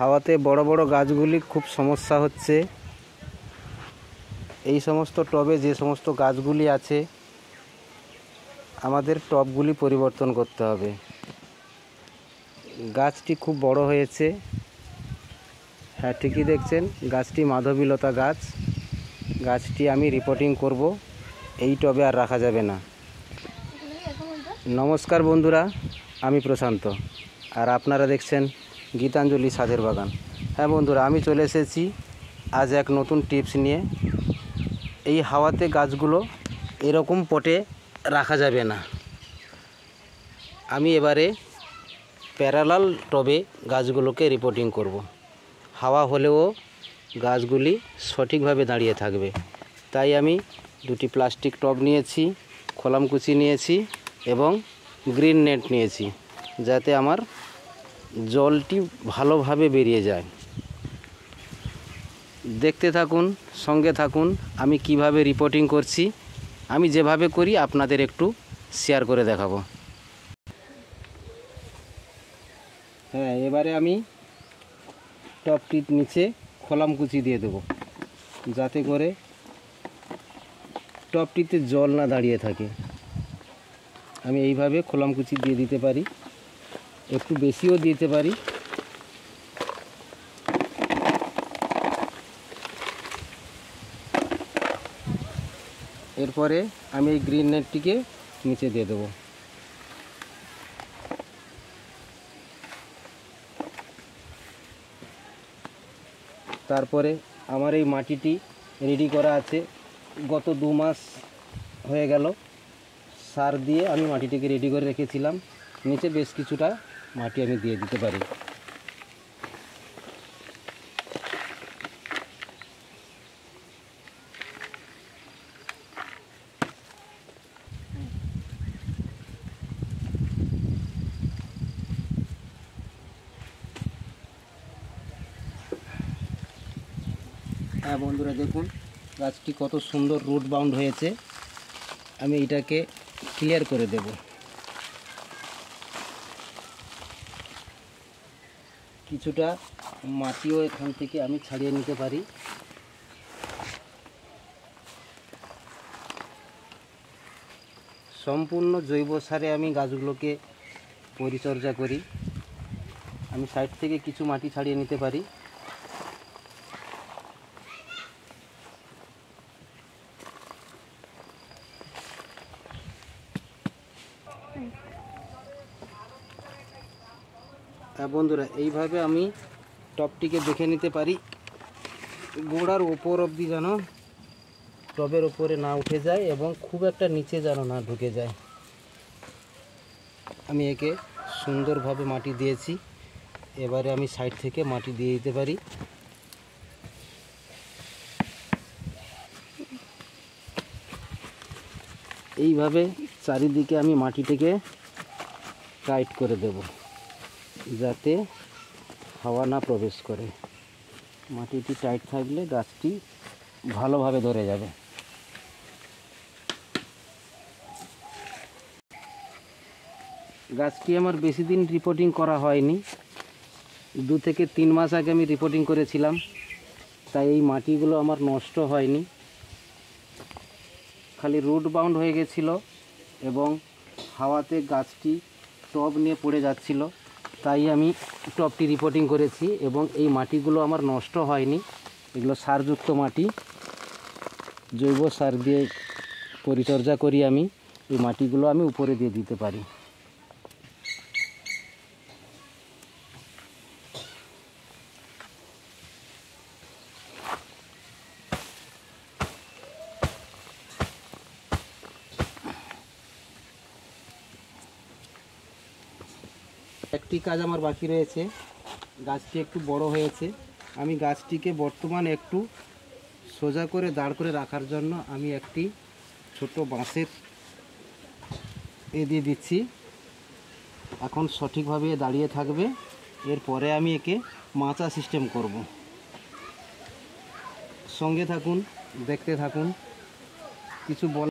হাওয়াতে বড় বড় গাছগুলি খুব সমস্যা হচ্ছে। এই সমস্ত টবে যে সমস্ত গাছগুলি আছে আমাদের টবগুলি পরিবর্তন করতে হবে। গাছটি খুব বড় হয়েছে, হ্যাঁ ঠিকই দেখছেন, গাছটি মাধবীলতা গাছ। গাছটি আমি রিপোর্টিং করব, এই টবে আর রাখা যাবে না। নমস্কার বন্ধুরা, আমি প্রশান্ত আর আপনারা দেখছেন গীতাঞ্জলি ছাদের বাগান। হ্যাঁ বন্ধুরা, আমি চলে এসেছি আজ এক নতুন টিপস নিয়ে। এই হাওয়াতে গাছগুলো এরকম পটে রাখা যাবে না। আমি এবারে প্যারালাল টবে গাছগুলোকে রিপোর্টিং করব। হাওয়া হলেও গাছগুলি সঠিকভাবে দাঁড়িয়ে থাকবে। তাই আমি দুটি প্লাস্টিক টব নিয়েছি, খোলামকুচি নিয়েছি এবং গ্রিন নেট নিয়েছি, যাতে আমার জলটি ভালোভাবে বেরিয়ে যায়। দেখতে থাকুন, সঙ্গে থাকুন, আমি কিভাবে রিপোর্টিং করছি। আমি যেভাবে করি আপনাদের একটু শেয়ার করে দেখাবো। হ্যাঁ, এবারে আমি টবটির নিচে খোলামকুচি দিয়ে দেব, যাতে করে টবটিতে জল না দাঁড়িয়ে থাকে। আমি এইভাবে খোলামকুচি দিয়ে দিতে পারি, একটু বেশিও দিতে পারি। এরপরে আমি এই গ্রিন নেটটিকে নিচে দিয়ে দেবো। তারপরে আমার এই মাটিটি রেডি করা আছে, গত 2 মাস হয়ে গেল সার দিয়ে আমি মাটিটিকে রেডি করে রেখেছিলাম। নিচে বেশ কিছুটা মাটি আমি দিয়ে দিতে পারি। হ্যাঁ বন্ধুরা, দেখুন গাছটি কত সুন্দর রুট বাউন্ড হয়েছে। আমি এটাকে ক্লিয়ার করে দেব। কিছুটা মাটিও এখান থেকে আমি ছাড়িয়ে নিতে পারি। সম্পূর্ণ জৈব সারে আমি গাছগুলোকে পরিচর্যা করি। আমি সাইড থেকে কিছু মাটি ছাড়িয়ে নিতে পারি। বন্ধুরা, এইভাবে আমি টবটিকে দেখে নিতে পারি, গোড়ার ওপর অবধি যেন টবের ওপরে না উঠে যায় এবং খুব একটা নিচে যেন না ঢুকে যায়। আমি একে সুন্দরভাবে মাটি দিয়েছি। এবারে আমি সাইড থেকে মাটি দিয়ে দিতে পারি। এইভাবে চারিদিকে আমি মাটিটিকে টাইট করে দেব, যাতে হাওয়া না প্রবেশ করে। মাটিটি টাইট থাকলে গাছটি ভালোভাবে ধরে যাবে। গাছটি আমার বেশি দিন রিপোর্টিং করা হয়নি, 2 থেকে 3 মাস আগে আমি রিপোর্টিং করেছিলাম। তাই এই মাটিগুলো আমার নষ্ট হয়নি, খালি রুট বাউন্ড হয়ে গেছিল এবং হাওয়াতে গাছটি টব নিয়ে পড়ে যাচ্ছিল। তাই আমি টবটি রিপোর্টিং করেছি এবং এই মাটিগুলো আমার নষ্ট হয়নি। এগুলো সারযুক্ত মাটি, জৈব সার দিয়ে পরিচর্যা করি আমি। এই মাটিগুলো আমি উপরে দিয়ে দিতে পারি। একটি কাজ আমার বাকি রয়েছে। গাছটি একটু বড় হয়েছে, আমি গাছটিকে বর্তমানে একটু সোজা করে দাঁড় করে রাখার জন্য আমি একটি ছোট বাঁশের দিয়ে দিচ্ছি। এখন সঠিকভাবে দাঁড়িয়ে থাকবে। এরপরে আমি একে মাচা সিস্টেম করব। সঙ্গে থাকুন, দেখতে থাকুন। কিছু